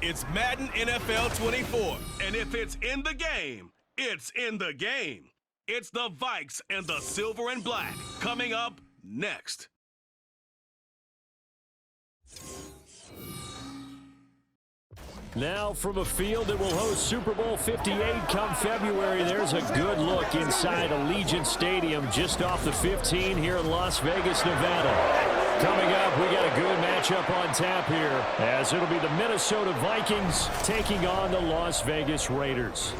It's Madden NFL 24. And if it's in the game, it's in the game. It's the Vikes and the Silver and Black coming up next. Now from a field that will host Super Bowl 58 come February, there's a good look inside Allegiant Stadium just off the 15 here in Las Vegas, Nevada. Coming up, we got a good matchup on tap here, as it'll be the Minnesota Vikings taking on the Las Vegas Raiders.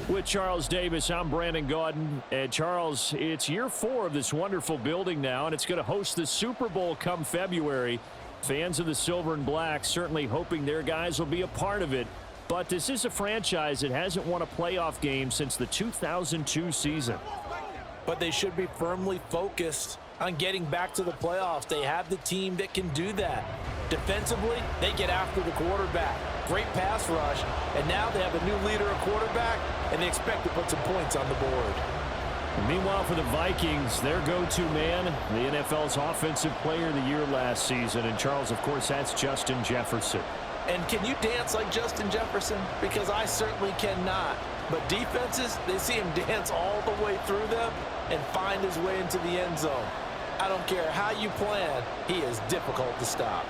With Charles Davis, I'm Brandon Gaudin. And Charles, it's year 4 of this wonderful building now, and it's going to host the Super Bowl come February. Fans of the Silver and Black certainly hoping their guys will be a part of it. But this is a franchise that hasn't won a playoff game since the 2002 season. But they should be firmly focused on getting back to the playoffs. They have the team that can do that. Defensively, they get after the quarterback. Great pass rush, and now they have a new leader at quarterback, and they expect to put some points on the board. Meanwhile, for the Vikings, their go-to man, the NFL's Offensive Player of the Year last season. And, Charles, of course, that's Justin Jefferson. And can you dance like Justin Jefferson? Because I certainly cannot. But defenses, they see him dance all the way through them and find his way into the end zone. I don't care how you plan, he is difficult to stop.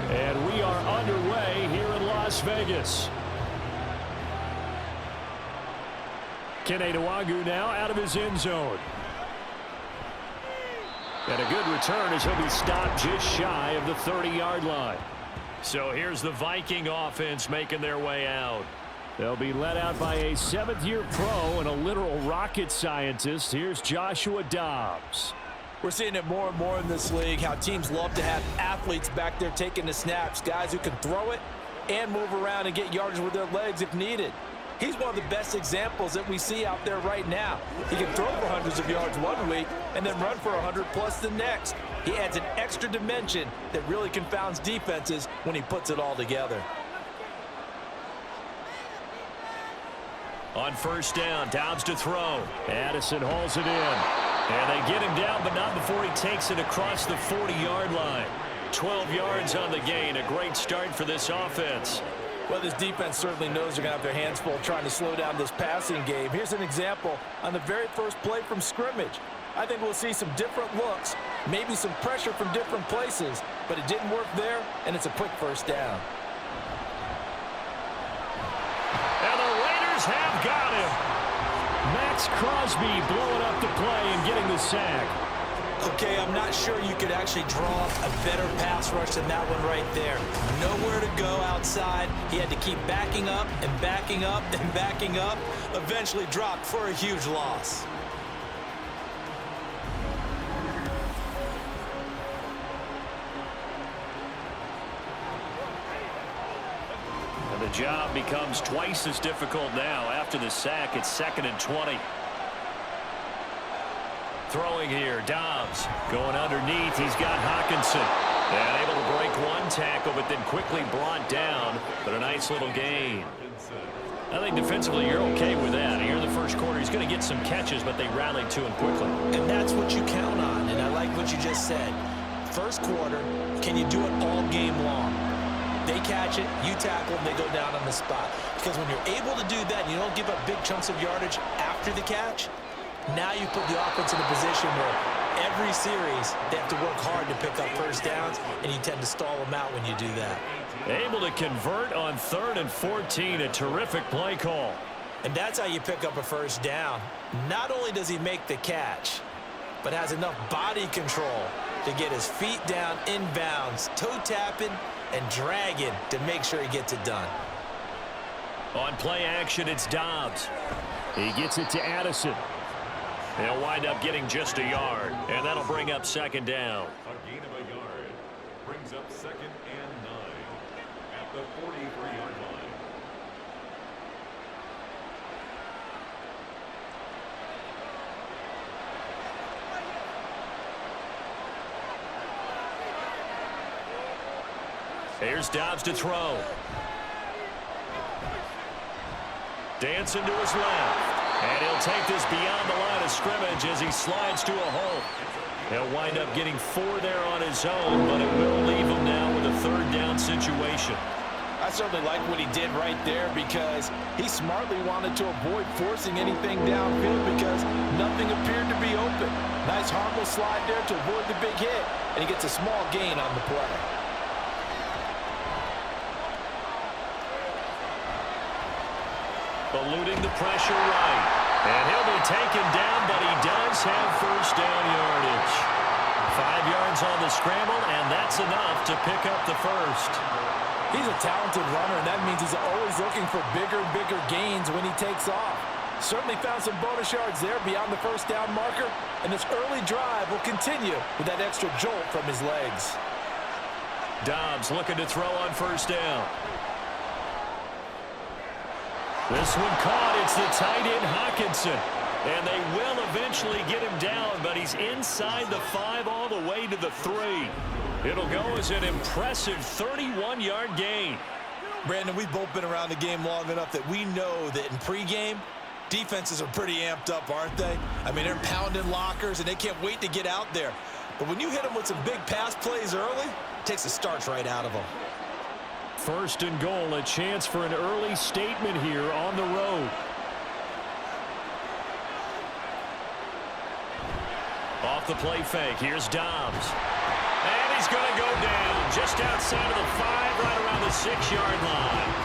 And we are underway here in Las Vegas. Kenedawagu now out of his end zone. And a good return as he'll be stopped just shy of the 30-yard line. So here's the Viking offense making their way out. They'll be led out by a 7th-year pro and a literal rocket scientist. Here's Joshua Dobbs. We're seeing it more and more in this league, how teams love to have athletes back there taking the snaps, guys who can throw it and move around and get yardage with their legs if needed. He's one of the best examples that we see out there right now. He can throw for hundreds of yards one week and then run for 100+ the next. He adds an extra dimension that really confounds defenses when he puts it all together. On first down, Dobbs to throw. Addison hauls it in. And they get him down, but not before he takes it across the 40-yard line. 12 yards on the gain. A great start for this offense. Well, this defense certainly knows they're going to have their hands full trying to slow down this passing game. Here's an example on the very first play from scrimmage. I think we'll see some different looks, maybe some pressure from different places, but it didn't work there, and it's a quick first down. And the Raiders have got him. Max Crosby blowing up the play and getting the sack. Okay, I'm not sure you could actually draw up a better pass rush than that one right there. Nowhere to go outside. He had to keep backing up and backing up and backing up. Eventually dropped for a huge loss. And the job becomes twice as difficult now. After the sack, it's 2nd and 20. Throwing here, Dobbs going underneath. He's got Hawkinson. And able to break one tackle, but then quickly brought down. But a nice little gain. I think defensively you're okay with that. Here in the first quarter, he's going to get some catches, but they rallied to him quickly. And that's what you count on, and I like what you just said. First quarter, can you do it all game long? They catch it, you tackle them, they go down on the spot. Because when you're able to do that and you don't give up big chunks of yardage after the catch, now you put the offense in a position where every series they have to work hard to pick up first downs, and you tend to stall them out when you do that. Able to convert on 3rd and 14, a terrific play call. And that's how you pick up a first down. Not only does he make the catch, but has enough body control to get his feet down inbounds, toe tapping and dragging to make sure he gets it done. On play action, it's Dobbs. He gets it to Addison. He'll wind up getting just a yard, and that'll bring up 2nd down. A gain of a yard brings up 2nd and 9 at the 43-yard line. Here's Dobbs to throw. Dancing to his left. And he'll take this beyond the line of scrimmage as he slides to a hole. He'll wind up getting 4 there on his own, but it will leave him now with a 3rd down situation. I certainly like what he did right there because he smartly wanted to avoid forcing anything downfield because nothing appeared to be open. Nice harmless slide there to avoid the big hit, and he gets a small gain on the play. Eluding the pressure right. And he'll be taken down, but he does have 1st down yardage. 5 yards on the scramble, and that's enough to pick up the 1st. He's a talented runner, and that means he's always looking for bigger and bigger gains when he takes off. Certainly found some bonus yards there beyond the 1st down marker, and this early drive will continue with that extra jolt from his legs. Dobbs looking to throw on 1st down. This one caught. It's the tight end Hawkinson. And they will eventually get him down, but he's inside the 5 all the way to the 3. It'll go as an impressive 31-yard gain. Brandon, we've both been around the game long enough that we know that in pregame, defenses are pretty amped up, aren't they? I mean, they're pounding lockers, and they can't wait to get out there. But when you hit them with some big pass plays early, it takes the starch right out of them. 1st and goal, a chance for an early statement here on the road. Off the play fake, here's Dobbs. And he's going to go down just outside of the 5, right around the 6-yard line.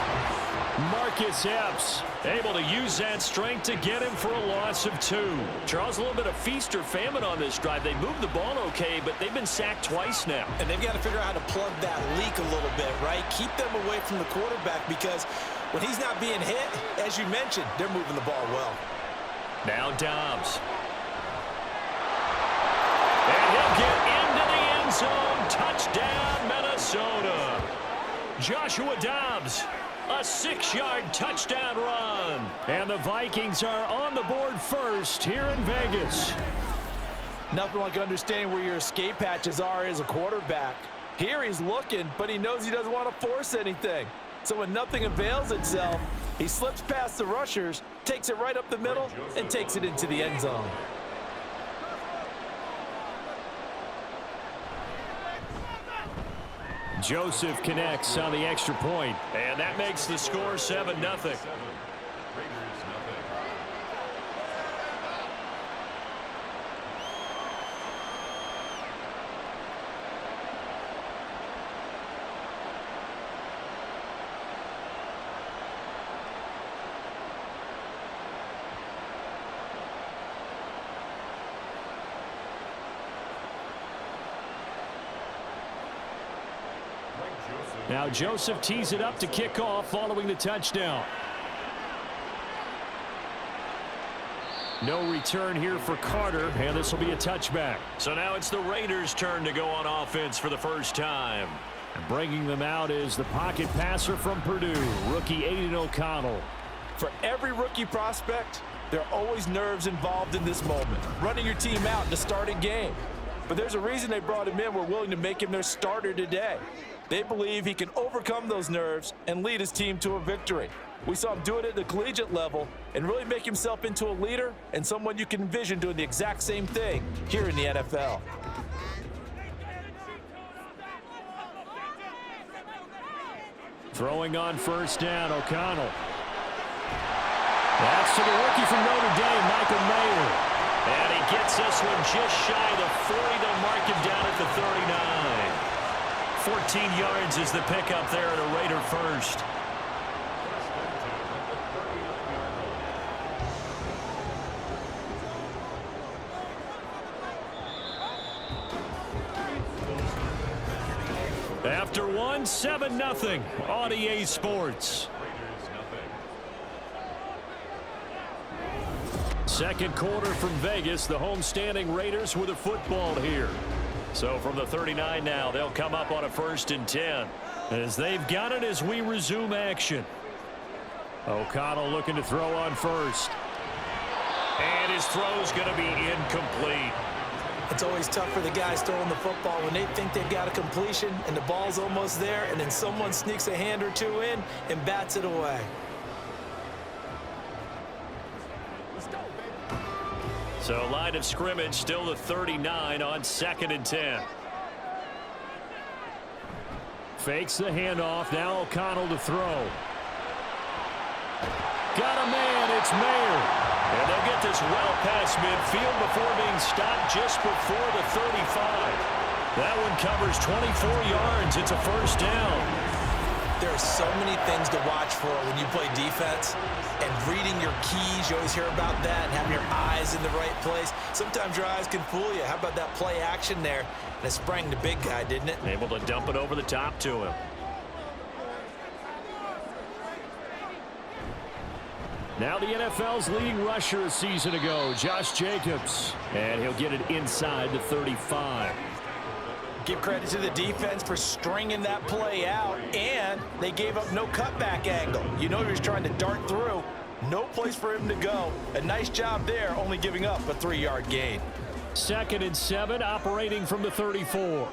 Marcus Epps able to use that strength to get him for a loss of 2. Charles, a little bit of feast or famine on this drive. They moved the ball okay, but they've been sacked twice now. And they've got to figure out how to plug that leak a little bit, right? Keep them away from the quarterback because when he's not being hit, as you mentioned, they're moving the ball well. Now Dobbs. And he'll get into the end zone. Touchdown, Minnesota. Joshua Dobbs. A 6-yard touchdown run. And the Vikings are on the board first here in Vegas. Nothing like understanding where your escape hatches are as a quarterback. Here he's looking, but he knows he doesn't want to force anything. So when nothing avails itself, he slips past the rushers, takes it right up the middle, and takes it into the end zone. Joseph connects on the extra point, and that makes the score 7-0. Now Joseph tees it up to kick off following the touchdown. No return here for Carter, and this will be a touchback. So now it's the Raiders' turn to go on offense for the first time. And bringing them out is the pocket passer from Purdue, rookie Aiden O'Connell. For every rookie prospect, there are always nerves involved in this moment. Running your team out in the starting game. But there's a reason they brought him in. We're willing to make him their starter today. They believe he can overcome those nerves and lead his team to a victory. We saw him do it at the collegiate level and really make himself into a leader and someone you can envision doing the exact same thing here in the NFL. Throwing on first down, O'Connell. That's to the rookie from Notre Dame, Michael Mayer. And he gets this one just shy of the 40. They'll mark him down at the 39. 14 yards is the pickup there at a Raider first. After one, 7-0 on EA Sports. Second quarter from Vegas, the homestanding Raiders with a football here. So from the 39 now, they'll come up on a 1st and 10 as they've got it as we resume action. O'Connell looking to throw on first. And his throw's going to be incomplete. It's always tough for the guys throwing the football when they think they've got a completion and the ball's almost there, and then someone sneaks a hand or two in and bats it away. So line of scrimmage still the 39 on 2nd and 10. Fakes the handoff. Now O'Connell to throw. Got a man. It's Mayer. And they'll get this well past midfield before being stopped just before the 35. That one covers 24 yards. It's a first down. There are so many things to watch for when you play defense. And reading your keys, you always hear about that, and having your eyes in the right place. Sometimes your eyes can fool you. How about that play action there? And it sprang the big guy, didn't it? Able to dump it over the top to him. Now the NFL's leading rusher a season ago, Josh Jacobs. And he'll get it inside the 35. Give credit to the defense for stringing that play out, and they gave up no cutback angle. You know he was trying to dart through. No place for him to go. A nice job there, only giving up a 3-yard gain. 2nd and 7, operating from the 34.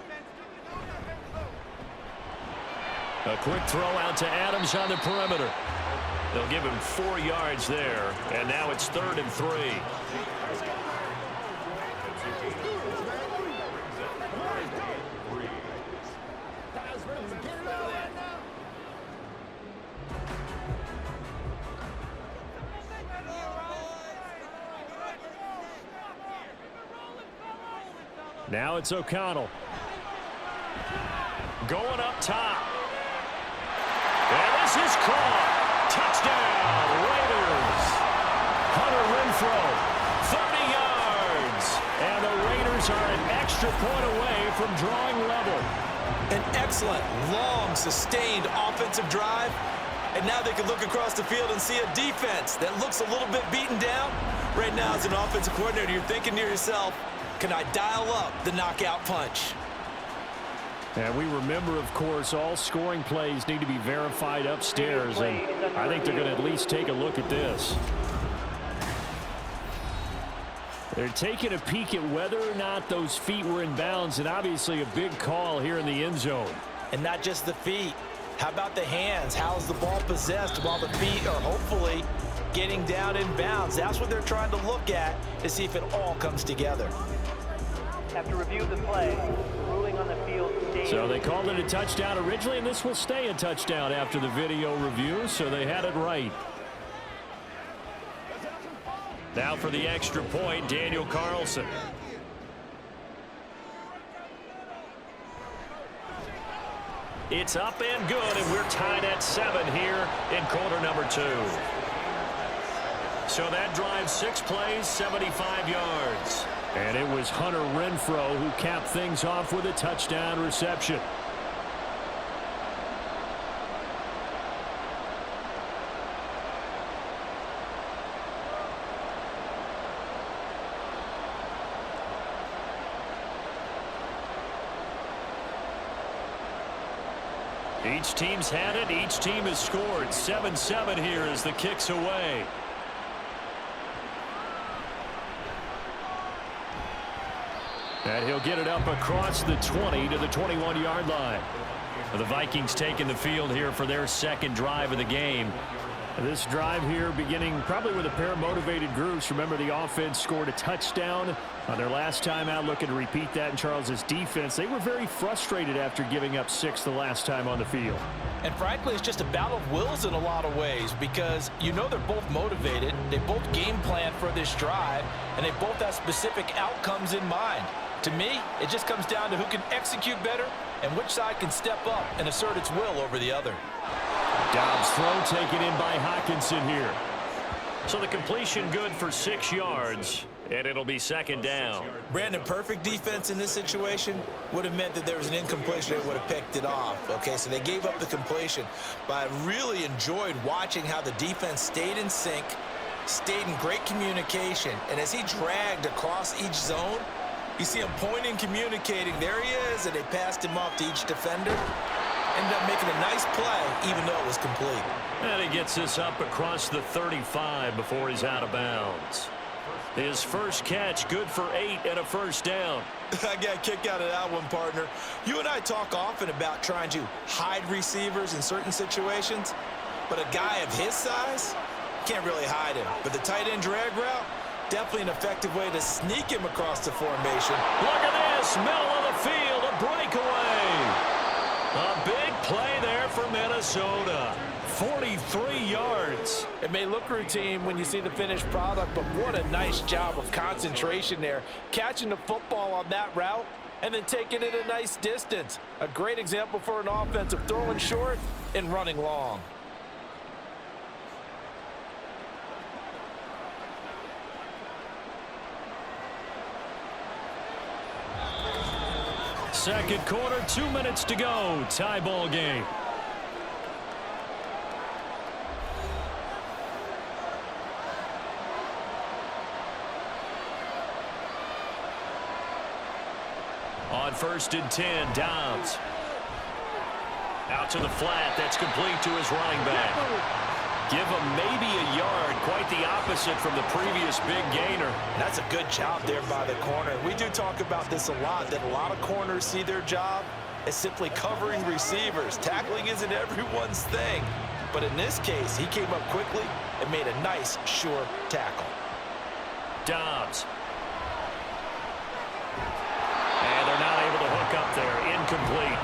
A quick throw out to Adams on the perimeter. They'll give him 4 yards there, and now it's 3rd and 3. Now it's O'Connell. Going up top. And this is caught. Touchdown, Raiders. Hunter Renfrow, 30 yards. And the Raiders are an extra point away from drawing level. An excellent, long, sustained offensive drive. And now they can look across the field and see a defense that looks a little bit beaten down. Right now, as an offensive coordinator, you're thinking to yourself, can I dial up the knockout punch? And we remember, of course, all scoring plays need to be verified upstairs, and I think they're going to at least take a look at this. They're taking a peek at whether or not those feet were in bounds, and obviously a big call here in the end zone. And not just the feet. How about the hands? How is the ball possessed while the feet are hopefully getting down in bounds? That's what they're trying to look at to see if it all comes together. After review of the play, ruling on the field. So they called it a touchdown originally, and this will stay a touchdown after the video review, so they had it right. Now for the extra point, Daniel Carlson. It's up and good, and we're tied at 7 here in quarter number 2. So that drives 6 plays, 75 yards. And it was Hunter Renfrow who capped things off with a touchdown reception. Each team's had it. Each team has scored. 7-7 here as the kick's away. And he'll get it up across the 20 to the 21-yard line. The Vikings taking the field here for their second drive of the game. This drive here beginning probably with a pair of motivated groups. Remember, the offense scored a touchdown on their last time out. Looking to repeat that in Charles's defense. They were very frustrated after giving up 6 the last time on the field. And frankly, it's just a battle of wills in a lot of ways, because you know they're both motivated. They both game plan for this drive, and they both have specific outcomes in mind. To me, it just comes down to who can execute better and which side can step up and assert its will over the other. Dobbs' throw taken in by Hockenson here. So the completion good for 6 yards, and it'll be second down. Brandon, perfect defense in this situation would have meant that there was an incompletion. They would have picked it off. Okay, so they gave up the completion. But I really enjoyed watching how the defense stayed in sync, stayed in great communication, and as he dragged across each zone, you see him pointing, communicating. There he is, and they passed him off to each defender. Ended up making a nice play, even though it was complete. And he gets this up across the 35 before he's out of bounds. His first catch, good for 8 and a first down. I got a kick out of that one, partner. You and I talk often about trying to hide receivers in certain situations, but a guy of his size, can't really hide him. But the tight end drag route, Definitely an effective way to sneak him across the formation. Look at this, middle of the field, a breakaway. A big play there for Minnesota. 43 yards. It may look routine when you see the finished product, but what a nice job of concentration there. Catching the football on that route and then taking it a nice distance. A great example for an offense of throwing short and running long. Second quarter, 2 minutes to go. Tie ball game. On 1st and 10, Downs. Out to the flat. That's complete to his running back. Give him maybe a yard. Quite the opposite from the previous big gainer. That's a good job there by the corner. We do talk about this a lot, that a lot of corners see their job as simply covering receivers. Tackling isn't everyone's thing. But in this case, he came up quickly and made a nice, sure tackle. Dobbs. And they're not able to hook up there. Incomplete.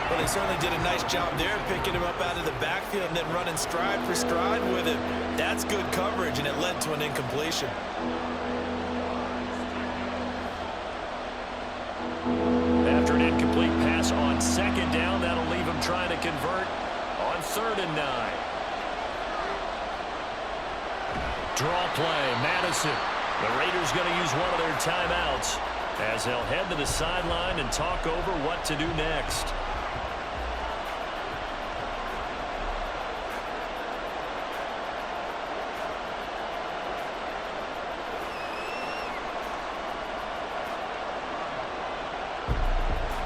Well, they certainly did a nice job there, picking him up out of the backfield and then running stride for stride with him. That's good coverage, and it led to an incompletion. After an incomplete pass on 2nd down, that'll leave him trying to convert on 3rd and 9. Draw play, Madison. The Raiders going to use one of their timeouts as they'll head to the sideline and talk over what to do next.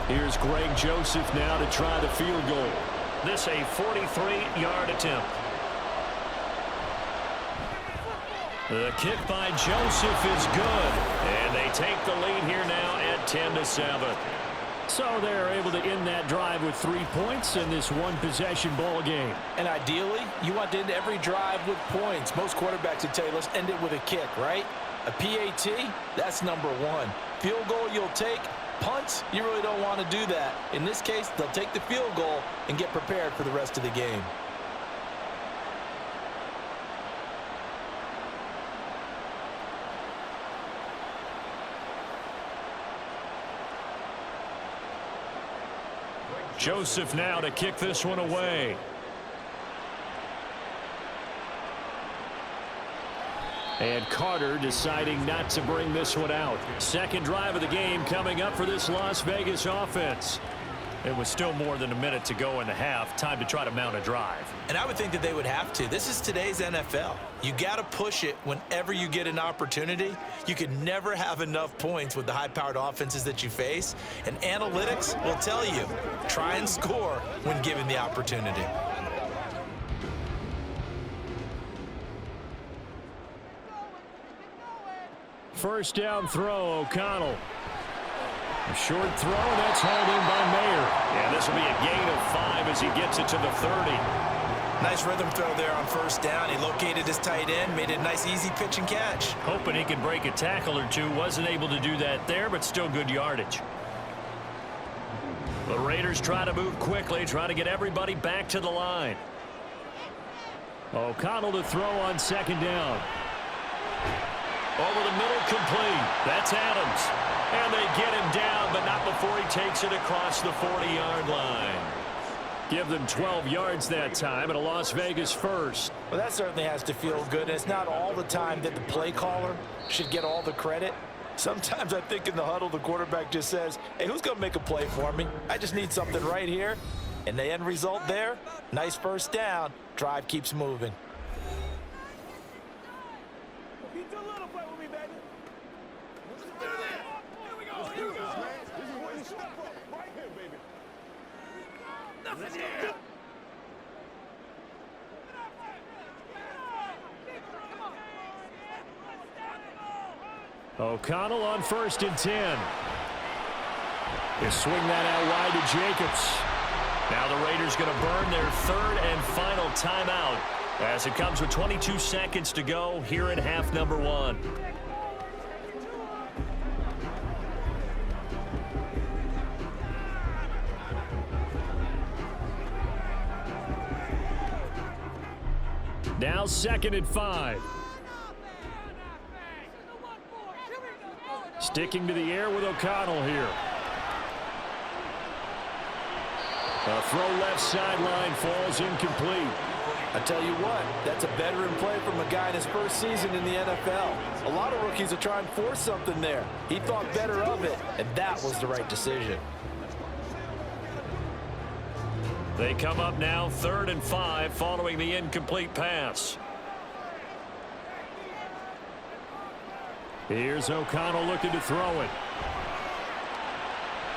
Here's Greg Joseph now to try the field goal. This a 43-yard attempt. The kick by Joseph is good, and they take the lead here now at 10-7. So they're able to end that drive with 3 points in this one-possession ball game. And ideally, you want to end every drive with points. Most quarterbacks would tell you, let's end it with a kick, right? A PAT, that's number 1. Field goal you'll take. Punts, you really don't want to do that. In this case, they'll take the field goal and get prepared for the rest of the game. Joseph now to kick this one away. And Carter deciding not to bring this one out. Second drive of the game coming up for this Las Vegas offense. It was still more than a minute to go in the half. Time to try to mount a drive. And I would think that they would have to. This is today's NFL. You got to push it whenever you get an opportunity. You can never have enough points with the high-powered offenses that you face. And analytics will tell you, try and score when given the opportunity. First down throw, O'Connell. A short throw, that's hauled in by Mayer. Yeah, this will be a gain of 5 as he gets it to the 30. Nice rhythm throw there on first down. He located his tight end, made it a nice, easy pitch and catch. Hoping he could break a tackle or two. Wasn't able to do that there, but still good yardage. The Raiders try to move quickly, try to get everybody back to the line. O'Connell to throw on second down. Over the middle, complete. That's Adams. And they get him down, but not before he takes it across the 40-yard line. Give them 12 yards that time, and a Las Vegas first. Well, that certainly has to feel good. And it's not all the time that the play caller should get all the credit. Sometimes I think in the huddle, the quarterback just says, hey, who's going to make a play for me? I just need something right here. And the end result there, nice first down. Drive keeps moving. O'Connell on 1st and 10. They swing that out wide to Jacobs. Now the Raiders going to burn their 3rd and final timeout as it comes with 22 seconds to go here in half number 1. Now 2nd and 5. Sticking to the air with O'Connell here. A throw left sideline falls incomplete. I tell you what, that's a veteran play from a guy in his first season in the NFL. A lot of rookies are trying to force something there. He thought better of it, and that was the right decision. They come up now 3rd and 5 following the incomplete pass. Here's O'Connell looking to throw it.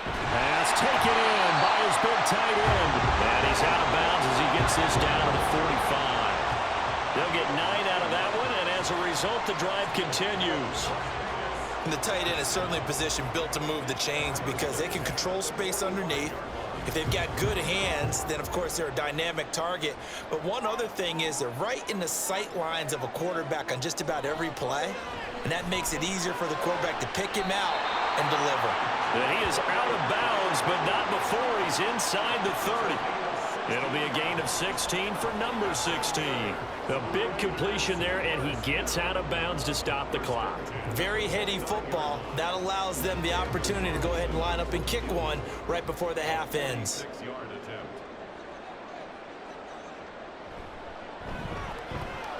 Pass taken in by his big tight end. And he's out of bounds as he gets this down to the 45. They'll get 9 out of that one, and as a result, the drive continues. And the tight end is certainly a position built to move the chains because they can control space underneath. If they've got good hands, then, of course, they're a dynamic target. But one other thing is they're right in the sight lines of a quarterback on just about every play, and that makes it easier for the quarterback to pick him out and deliver. And he is out of bounds, but not before he's inside the 30. It'll be a gain of 16 for number 16. A big completion there, and he gets out of bounds to stop the clock. Very heady football. That allows them the opportunity to go ahead and line up and kick one right before the half ends. 6-yard attempt.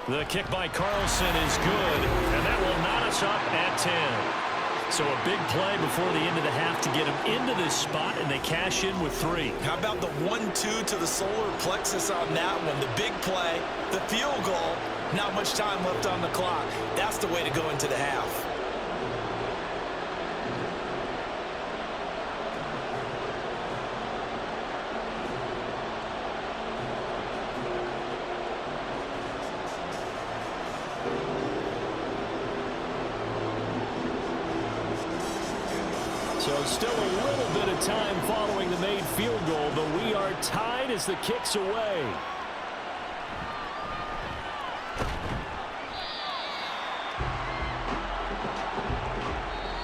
The kick by Carlson is good, and that will knot us up at 10. So a big play before the end of the half to get them into this spot, and they cash in with 3. How about the 1-2 to the solar plexus on that one? The big play, the field goal, not much time left on the clock. That's the way to go into the half. So still a little bit of time following the made field goal, but we are tied as the kick's away.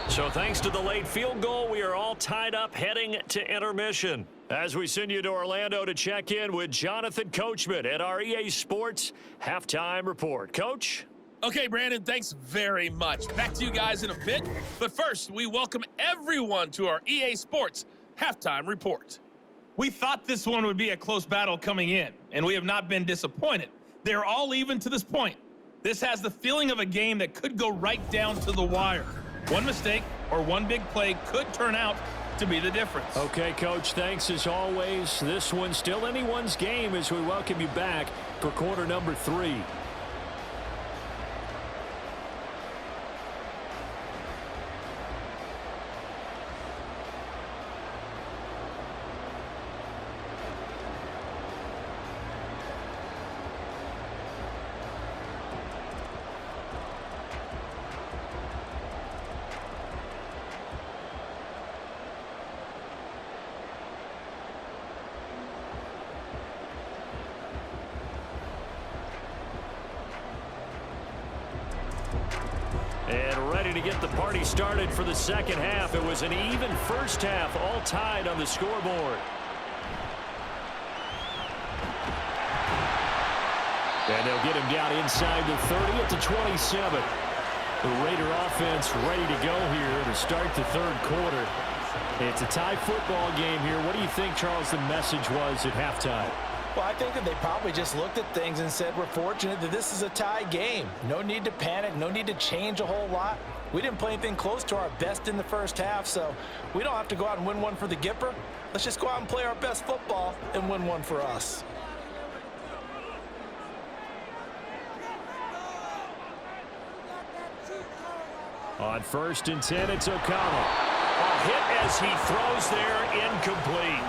So thanks to the late field goal, we are all tied up heading to intermission. As we send you to Orlando to check in with Jonathan Coachman at our EA Sports Halftime Report. Coach? Okay, Brandon, thanks very much. Back to you guys in a bit. But first, we welcome everyone to our EA Sports Halftime Report. We thought this one would be a close battle coming in, and we have not been disappointed. They're all even to this point. This has the feeling of a game that could go right down to the wire. One mistake or one big play could turn out to be the difference. Okay, Coach, thanks as always. This one's still anyone's game as we welcome you back for quarter number 3. And ready to get the party started for the second half. It was an even first half, all tied on the scoreboard. And they'll get him down inside the 30 at the 27. The Raider offense ready to go here to start the third quarter. It's a tie football game here. What do you think, Charles, the message was at halftime? Well, I think that they probably just looked at things and said, we're fortunate that this is a tie game. No need to panic, no need to change a whole lot. We didn't play anything close to our best in the first half, so we don't have to go out and win one for the Gipper. Let's just go out and play our best football and win one for us. On 1st and 10, it's O'Connell. A hit as he throws there, incomplete.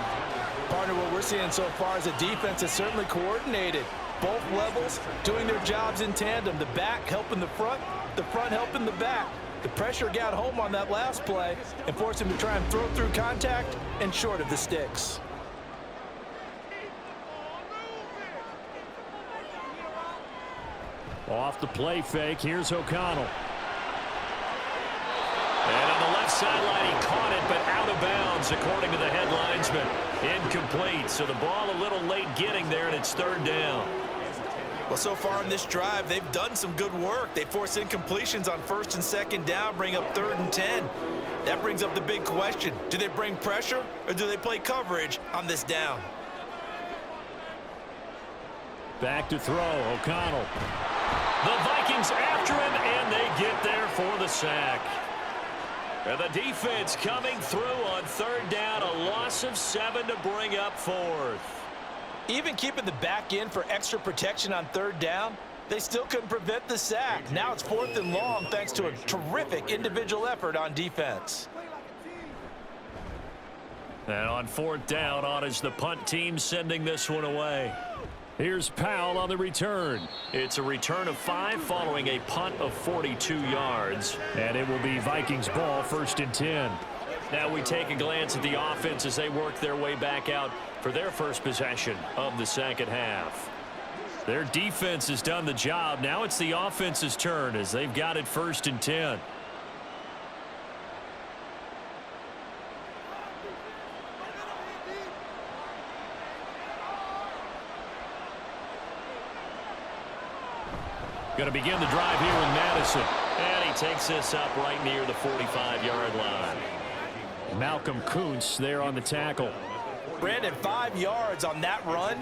Partner, what we're seeing so far is a defense that's certainly coordinated. Both levels doing their jobs in tandem. The back helping the front helping the back. The pressure got home on that last play and forced him to try and throw through contact and short of the sticks. Off the play fake, here's O'Connell. And on the left sideline, he caught it, but out of bounds, according to the head linesman. Incomplete, so the ball a little late getting there, and it's 3rd down. Well, so far in this drive, they've done some good work. They force incompletions on 1st and 2nd down, bring up 3rd and 10. That brings up the big question. Do they bring pressure or do they play coverage on this down? Back to throw, O'Connell. The Vikings after him, and they get there for the sack. And the defense coming through on 3rd down, a loss of 7 to bring up 4th. Even keeping the back in for extra protection on 3rd down, they still couldn't prevent the sack. Now it's 4th and long thanks to a terrific individual effort on defense. And on 4th down, on is the punt team sending this one away. Here's Powell on the return. It's a return of 5 following a punt of 42 yards. And it will be Vikings ball, 1st and 10. Now we take a glance at the offense as they work their way back out for their first possession of the second half. Their defense has done the job. Now it's the offense's turn as they've got it 1st and 10. Going to begin the drive here with Madison. And he takes this up right near the 45-yard line. Malcolm Kuntz there on the tackle. Brandon, 5 yards on that run.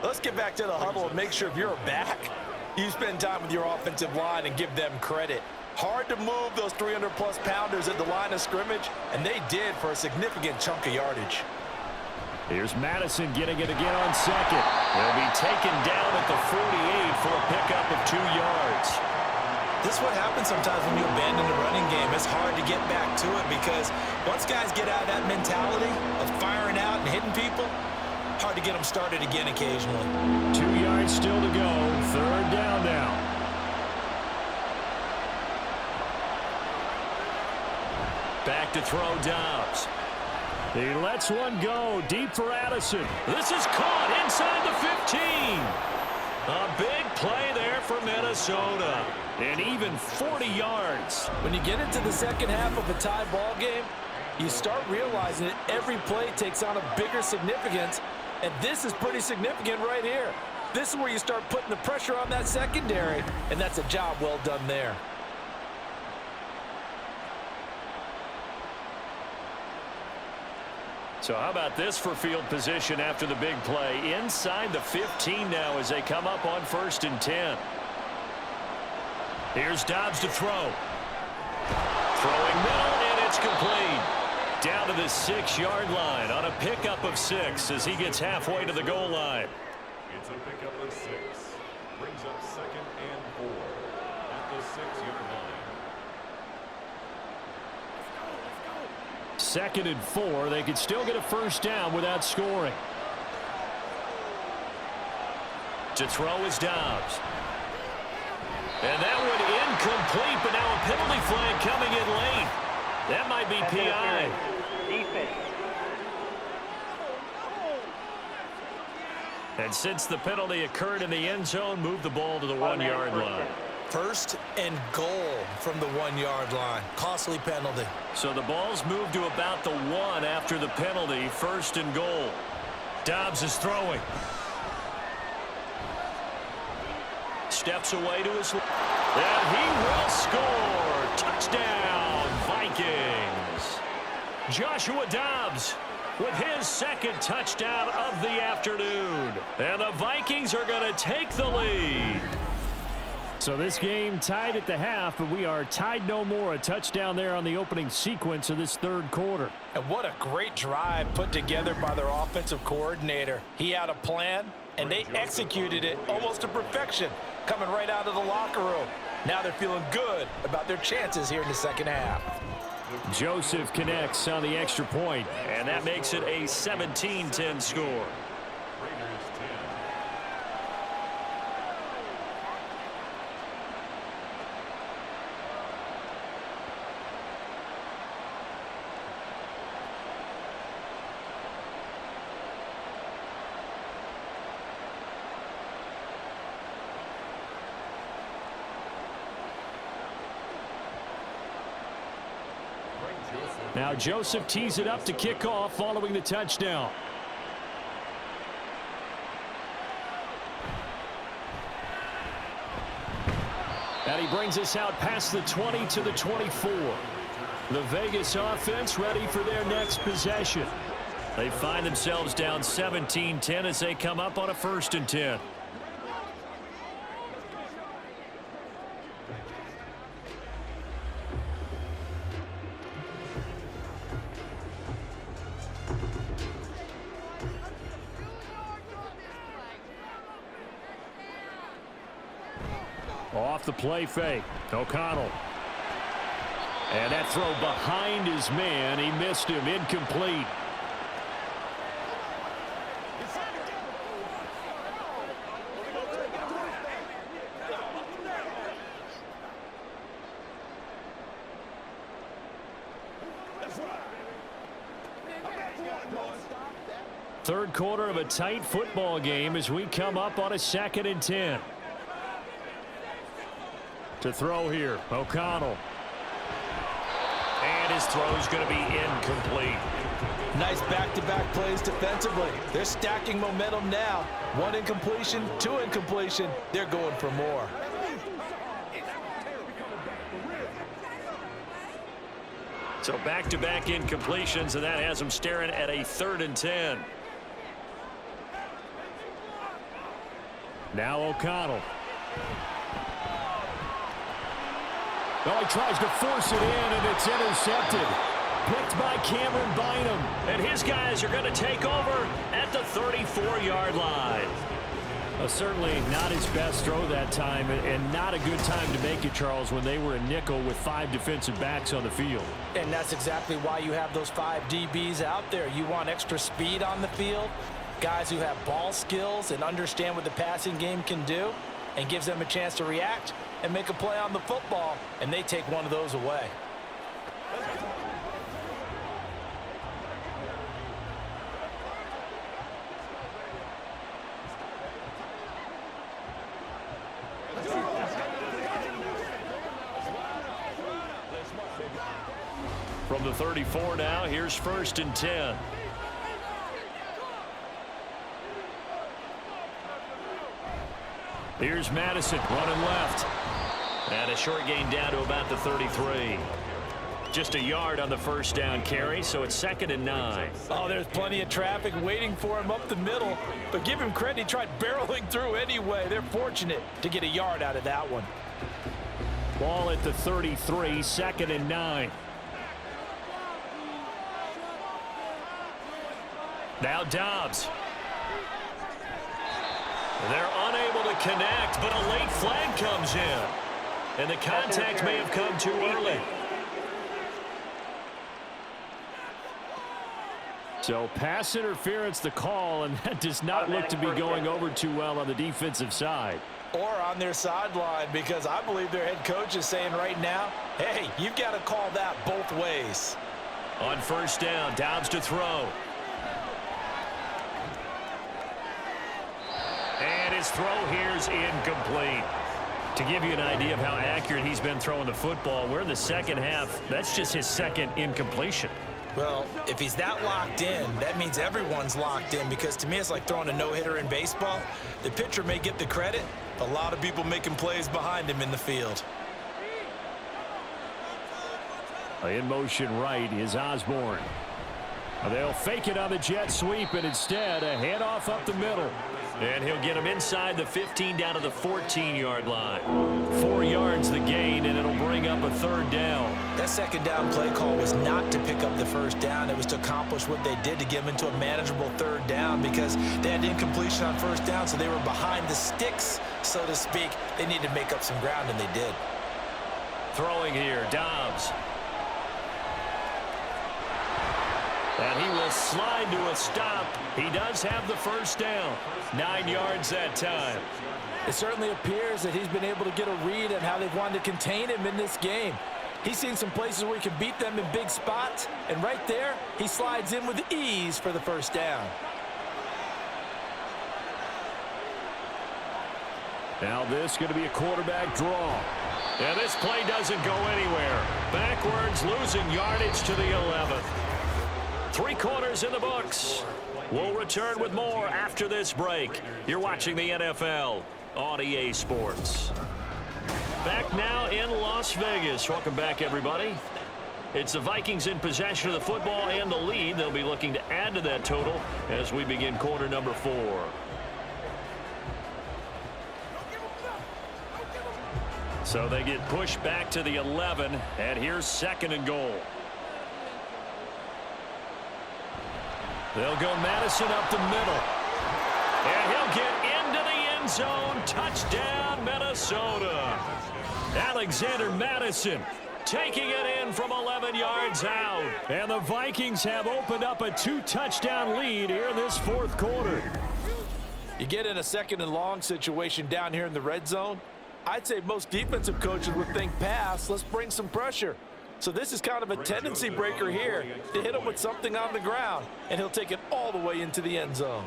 Let's get back to the huddle and make sure if you're a back, you spend time with your offensive line and give them credit. Hard to move those 300-plus pounders at the line of scrimmage, and they did for a significant chunk of yardage. Here's Madison getting it again on 2nd. They'll be taken down at the 48 for a pickup of 2 yards. This is what happens sometimes when you abandon the running game. It's hard to get back to it because once guys get out of that mentality of firing out and hitting people, hard to get them started again occasionally. 2 yards still to go. 3rd down now. Back to throw Dobbs. He lets one go deep for Addison. This is caught inside the 15. A big play there for Minnesota. And even 40 yards. When you get into the second half of a tie ball game, you start realizing that every play takes on a bigger significance. And this is pretty significant right here. This is where you start putting the pressure on that secondary. And that's a job well done there. So how about this for field position after the big play? Inside the 15 now as they come up on 1st and 10. Here's Dobbs to throw. Throwing middle, and it's complete. Down to the 6-yard line on a pickup of 6 as he gets halfway to the goal line. It's a pickup of 6. Brings up 2nd and 4 at the 6-yard line. 2nd and 4. They could still get a 1st down without scoring. To throw is Dobbs. And that one incomplete, but now a penalty flag coming in late. That might be PI. Defense. And since the penalty occurred in the end zone, move the ball to the 1-yard line. 1st and goal from the 1-yard line. Costly penalty. So the ball's moved to about the 1 after the penalty. 1st and goal. Dobbs is throwing. Steps away to his left. And he will score. Touchdown, Vikings. Joshua Dobbs with his 2nd touchdown of the afternoon. And the Vikings are going to take the lead. So this game tied at the half, but we are tied no more. A touchdown there on the opening sequence of this 3rd quarter. And what a great drive put together by their offensive coordinator. He had a plan, and they executed it almost to perfection, coming right out of the locker room. Now they're feeling good about their chances here in the second half. Joseph connects on the extra point, and that makes it a 17-10 score. Now Joseph tees it up to kick off following the touchdown. And he brings us out past the 20 to the 24. The Vegas offense ready for their next possession. They find themselves down 17-10 as they come up on a 1st and 10. Off the play fake. O'Connell. And that throw behind his man. He missed him. Incomplete. Third quarter of a tight football game as we come up on a 2nd and 10. To throw here, O'Connell. And his throw is going to be incomplete. Nice back-to-back plays defensively. They're stacking momentum now. 1 incompletion, 2 incompletion. They're going for more. So back-to-back incompletions, and that has them staring at a 3rd and 10. Now O'Connell. Well, he tries to force it in, and it's intercepted. Picked by Cameron Bynum. And his guys are going to take over at the 34-yard line. Certainly not his best throw that time, and not a good time to make it, Charles, when they were a nickel with 5 defensive backs on the field. And that's exactly why you have those 5 DBs out there. You want extra speed on the field, guys who have ball skills and understand what the passing game can do, and gives them a chance to react and make a play on the football, and they take one of those away. From the 34 now, here's 1st and 10. Here's Madison running left. And a short gain down to about the 33. Just a yard on the 1st down carry, so it's 2nd and 9. Oh, there's plenty of traffic waiting for him up the middle. But give him credit, he tried barreling through anyway. They're fortunate to get a yard out of that one. Ball at the 33, 2nd and 9. Now Dobbs. They're unable to connect, but a late flag comes in. And the contact may have come too early. So pass interference the call, and that does not look to be going over too well on the defensive side. Or on their sideline, because I believe their head coach is saying right now, hey, you've got to call that both ways. On 1st down, Dobbs to throw. And his throw here is incomplete. To give you an idea of how accurate he's been throwing the football, we're in the 2nd half. That's just his 2nd incompletion. Well, if he's that locked in, that means everyone's locked in, because to me it's like throwing a no-hitter in baseball. The pitcher may get the credit, a lot of people making plays behind him in the field. In motion right is Osborne. They'll fake it on the jet sweep, and instead a handoff up the middle. And he'll get him inside the 15 down to the 14-yard line. 4 yards the gain, and it'll bring up a 3rd down. That 2nd down play call was not to pick up the 1st down. It was to accomplish what they did, to get them into a manageable 3rd down, because they had incompletion on 1st down, so they were behind the sticks, so to speak. They needed to make up some ground, and they did. Throwing here, Dobbs. And he will slide to a stop. He does have the 1st down. 9 yards that time. It certainly appears that he's been able to get a read on how they've wanted to contain him in this game. He's seen some places where he can beat them in big spots, and right there, he slides in with ease for the 1st down. Now this is going to be a quarterback draw. And this play doesn't go anywhere. Backwards, losing yardage to the 11th. 3 quarters in the books. We'll return with more after this break. You're watching the NFL on EA Sports. Back now in Las Vegas. Welcome back, everybody. It's the Vikings in possession of the football and the lead. They'll be looking to add to that total as we begin quarter number 4. So they get pushed back to the 11, and here's 2nd and goal. They'll go Madison up the middle. And he'll get into the end zone. Touchdown, Minnesota. Alexander Madison taking it in from 11 yards out. And the Vikings have opened up a 2-touchdown lead here in this 4th quarter. You get in a 2nd and long situation down here in the red zone. I'd say most defensive coaches would think pass. Let's bring some pressure. So this is kind of a tendency breaker here to hit him with something on the ground, and he'll take it all the way into the end zone.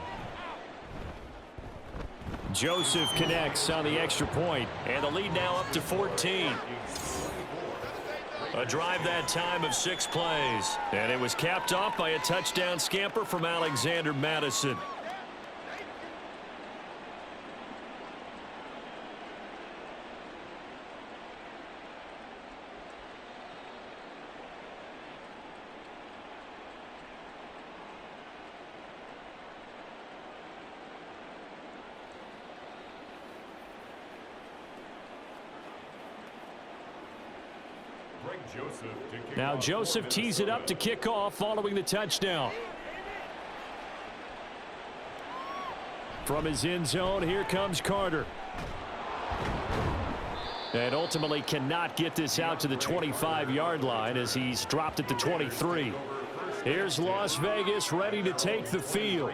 Joseph connects on the extra point, and the lead now up to 14. A drive that time of 6 plays, and it was capped off by a touchdown scamper from Alexander Madison. Now Joseph tees it up to kick off following the touchdown. From his end zone, here comes Carter. And ultimately cannot get this out to the 25-yard line as he's dropped at the 23. Here's Las Vegas ready to take the field.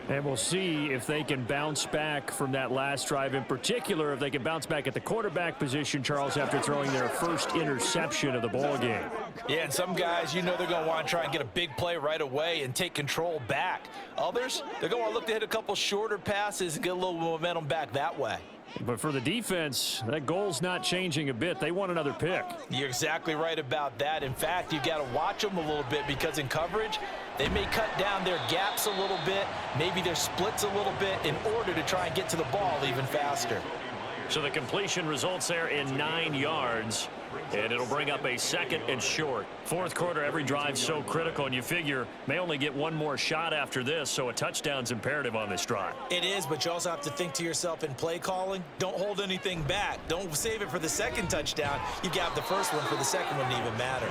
And we'll see if they can bounce back from that last drive, in particular if they can bounce back at the quarterback position, Charles, after throwing their first interception of the ball game. Yeah, and some guys, you know, they're going to want to try and get a big play right away and take control back. Others, they're going to look to hit a couple shorter passes and get a little momentum back that way. But for the defense, that goal's not changing a bit. They want another pick. You're exactly right about that. In fact, you've got to watch them a little bit because in coverage, they may cut down their gaps a little bit, maybe their splits a little bit in order to try and get to the ball even faster. So the completion results there in 9 yards, and it'll bring up a 2nd and short. 4th quarter, every drive so critical, and you figure may only get one more shot after this, so a touchdown's imperative on this drive. It is, but you also have to think to yourself in play calling, don't hold anything back. Don't save it for the 2nd touchdown. You got the first one for the 2nd one to even matter.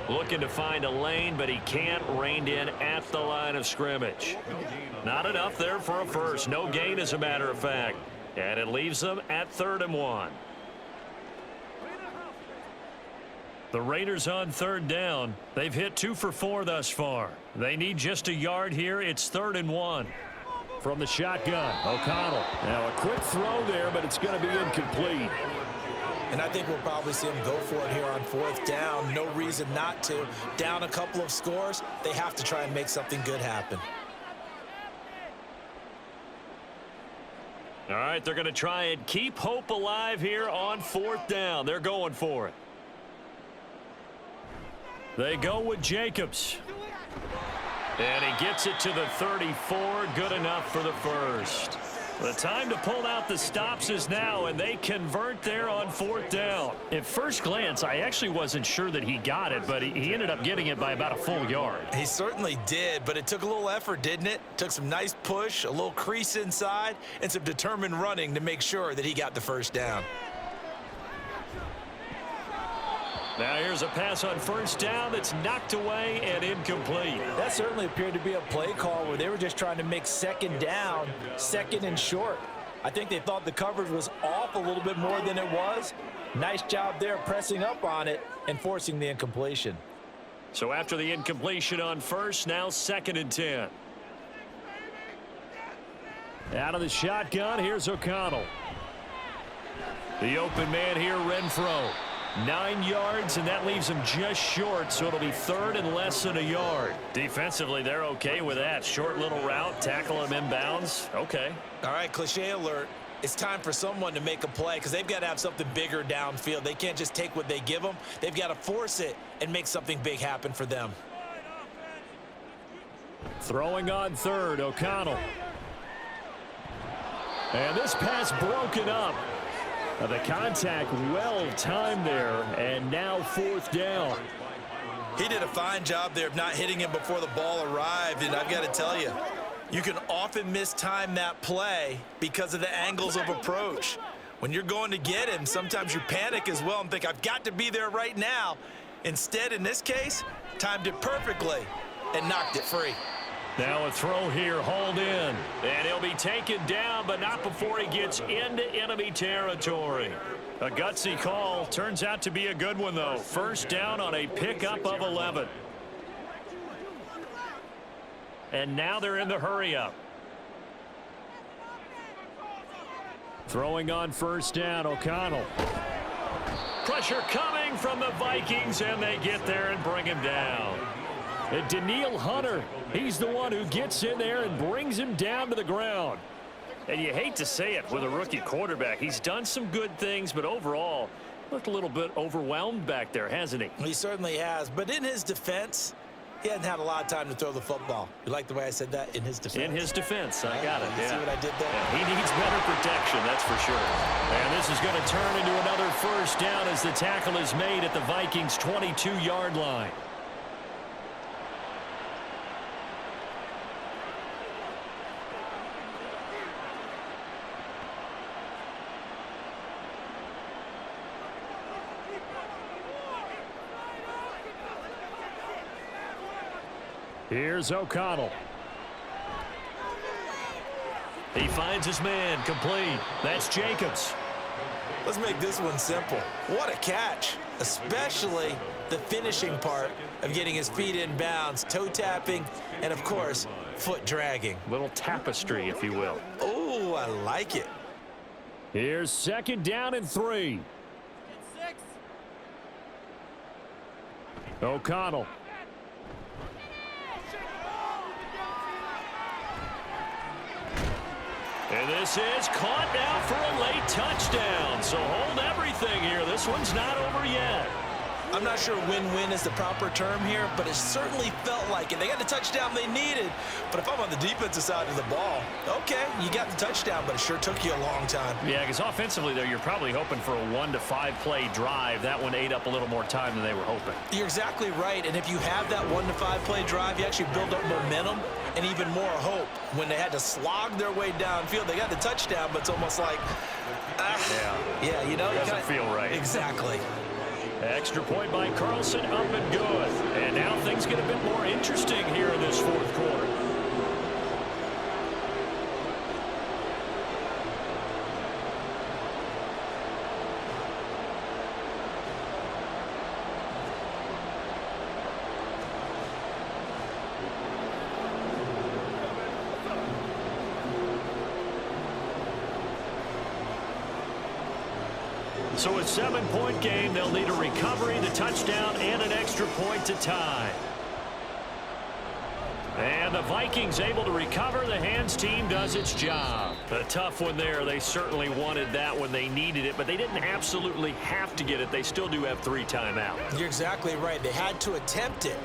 Looking to find a lane, but he can't. Reined in at the line of scrimmage. Not enough there for a first. No gain, as a matter of fact. And it leaves them at 3rd and 1. The Raiders on 3rd down. They've hit 2 for 4 thus far. They need just a yard here. It's 3rd and 1. From the shotgun, O'Connell. Now a quick throw there, but it's going to be incomplete. And I think we'll probably see them go for it here on 4th down. No reason not to. Down a couple of scores, they have to try and make something good happen. All right, they're going to try and keep hope alive here on 4th down. They're going for it. They go with Jacobs. And he gets it to the 34. Good enough for the first. The time to pull out the stops is now, and they convert there on 4th down. At first glance, I actually wasn't sure that he got it, but he ended up getting it by about a full yard. He certainly did, but it took a little effort, didn't it? Took some nice push, a little crease inside, and some determined running to make sure that he got the first down. Now here's a pass on 1st down that's knocked away and incomplete. That certainly appeared to be a play call where they were just trying to make 2nd down, 2nd and short. I think they thought the coverage was off a little bit more than it was. Nice job there pressing up on it and forcing the incompletion. So after the incompletion on 1st, now 2nd and 10. Out of the shotgun, here's O'Connell. The open man here, Renfro. 9 yards, and that leaves him just short, so it'll be 3rd and less than a yard. Defensively, they're okay with that. Short little route, tackle him inbounds. Okay. All right, cliche alert. It's time for someone to make a play because they've got to have something bigger downfield. They can't just take what they give them. They've got to force it and make something big happen for them. Throwing on 3rd, O'Connell. And this pass broken up. The contact well timed there, and now 4th down. He did a fine job there of not hitting him before the ball arrived, and I've got to tell you, you can often mistime that play because of the angles of approach. When you're going to get him, sometimes you panic as well and think, I've got to be there right now. Instead, in this case, timed it perfectly and knocked it free. Now a throw here, hauled in. And he'll be taken down, but not before he gets into enemy territory. A gutsy call. Turns out to be a good one, though. 1st down on a pickup of 11. And now they're in the hurry-up. Throwing on 1st down, O'Connell. Pressure coming from the Vikings, and they get there and bring him down. And Daniil Hunter, he's the one who gets in there and brings him down to the ground. And you hate to say it with a rookie quarterback. He's done some good things, but overall, looked a little bit overwhelmed back there, hasn't he? He certainly has. But in his defense, he hasn't had a lot of time to throw the football. You like the way I said that? In his defense. In his defense. I got it. You see what I did there? Yeah, he needs better protection, that's for sure. And this is going to turn into another 1st down as the tackle is made at the Vikings' 22-yard line. Here's O'Connell. He finds his man, complete. That's Jacobs. Let's make this one simple. What a catch, especially the finishing part of getting his feet in bounds, toe tapping, and of course, foot dragging. Little tapestry, if you will. Oh, I like it. Here's 2nd down and 3. O'Connell. And this is caught now for a late touchdown. So hold everything here. This one's not over yet. I'm not sure win-win is the proper term here, but it certainly felt like it. They got the touchdown they needed, but if I'm on the defensive side of the ball, okay, you got the touchdown, but it sure took you a long time. Yeah, because offensively there, you're probably hoping for a 1 to 5 play drive. That one ate up a little more time than they were hoping. You're exactly right, and if you have that 1 to 5 play drive, you actually build up momentum and even more hope. When they had to slog their way downfield, they got the touchdown, but it's almost like, yeah, you know, doesn't feel right. Exactly. Extra point by Carlson, up and good. And now things get a bit more interesting here in this 4th quarter. So a 7-point game. They'll need a recovery, the touchdown, and an extra point to tie. And the Vikings able to recover. The hands team does its job. A tough one there. They certainly wanted that when they needed it, but they didn't absolutely have to get it. They still do have 3 timeouts. You're exactly right. They had to attempt it.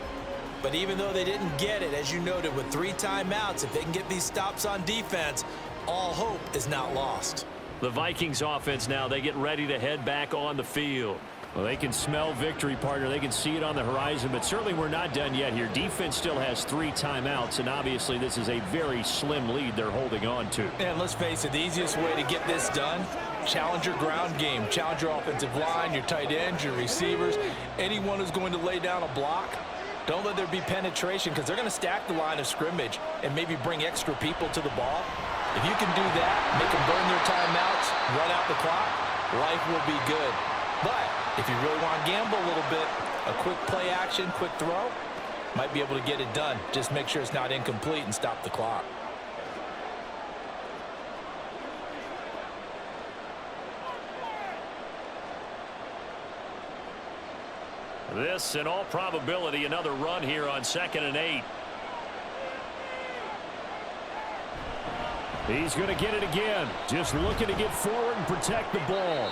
But even though they didn't get it, as you noted, with 3 timeouts, if they can get these stops on defense, all hope is not lost. The Vikings offense now, they get ready to head back on the field. Well, they can smell victory, partner. They can see it on the horizon, but certainly we're not done yet here. Defense still has 3 timeouts, and obviously this is a very slim lead they're holding on to. And let's face it, the easiest way to get this done, challenge your ground game. Challenge your offensive line, your tight ends, your receivers, anyone who's going to lay down a block. Don't let there be penetration because they're going to stack the line of scrimmage and maybe bring extra people to the ball. If you can do that, make them burn their timeouts, run out the clock, life will be good. But if you really want to gamble a little bit, a quick play action, quick throw, might be able to get it done. Just make sure it's not incomplete and stop the clock. This, in all probability, another run here on 2nd and 8. He's going to get it again. Just looking to get forward and protect the ball.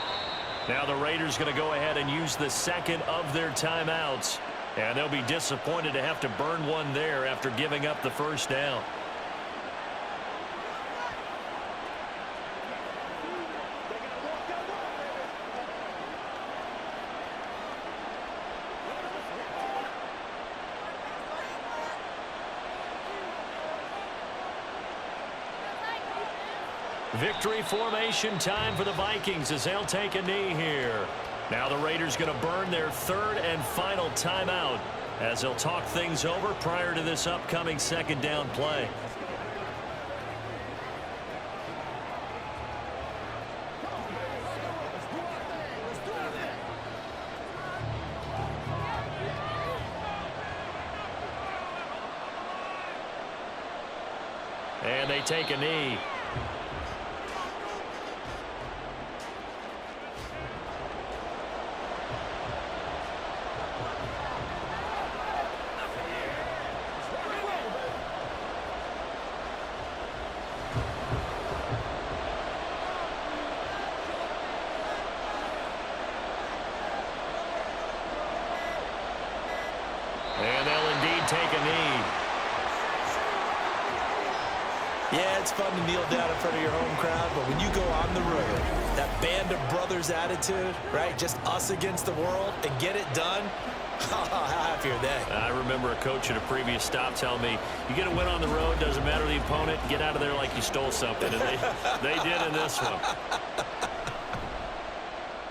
Now the Raiders going to go ahead and use the 2nd of their timeouts. And they'll be disappointed to have to burn one there after giving up the 1st down. Victory formation time for the Vikings as they'll take a knee here. Now the Raiders going to burn their third and final timeout as they'll talk things over prior to this upcoming second down play. And they take a knee. And they'll indeed take a knee. Yeah, it's fun to kneel down in front of your home crowd, but when you go on the road, that band of brothers attitude, right? Just us against the world and get it done. How happy are they? I remember a coach at a previous stop telling me, you get a win on the road, doesn't matter the opponent, get out of there like you stole something. And they did in this one.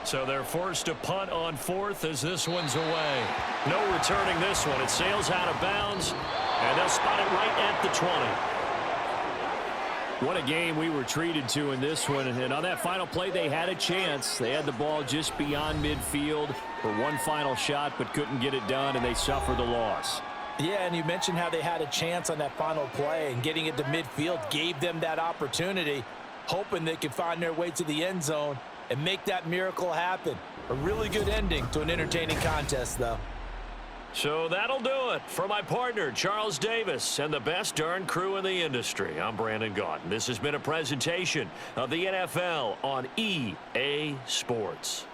So they're forced to punt on fourth as this one's away. No returning this one. It sails out of bounds, and they'll spot it right at the 20. What a game we were treated to in this one. And on that final play, they had a chance. They had the ball just beyond midfield for one final shot, but couldn't get it done, and they suffered the loss. Yeah, and you mentioned how they had a chance on that final play, and getting it to midfield gave them that opportunity, hoping they could find their way to the end zone and make that miracle happen. A really good ending to an entertaining contest, though. So that'll do it for my partner, Charles Davis, and the best darn crew in the industry. I'm Brandon Gaudin. This has been a presentation of the NFL on EA Sports.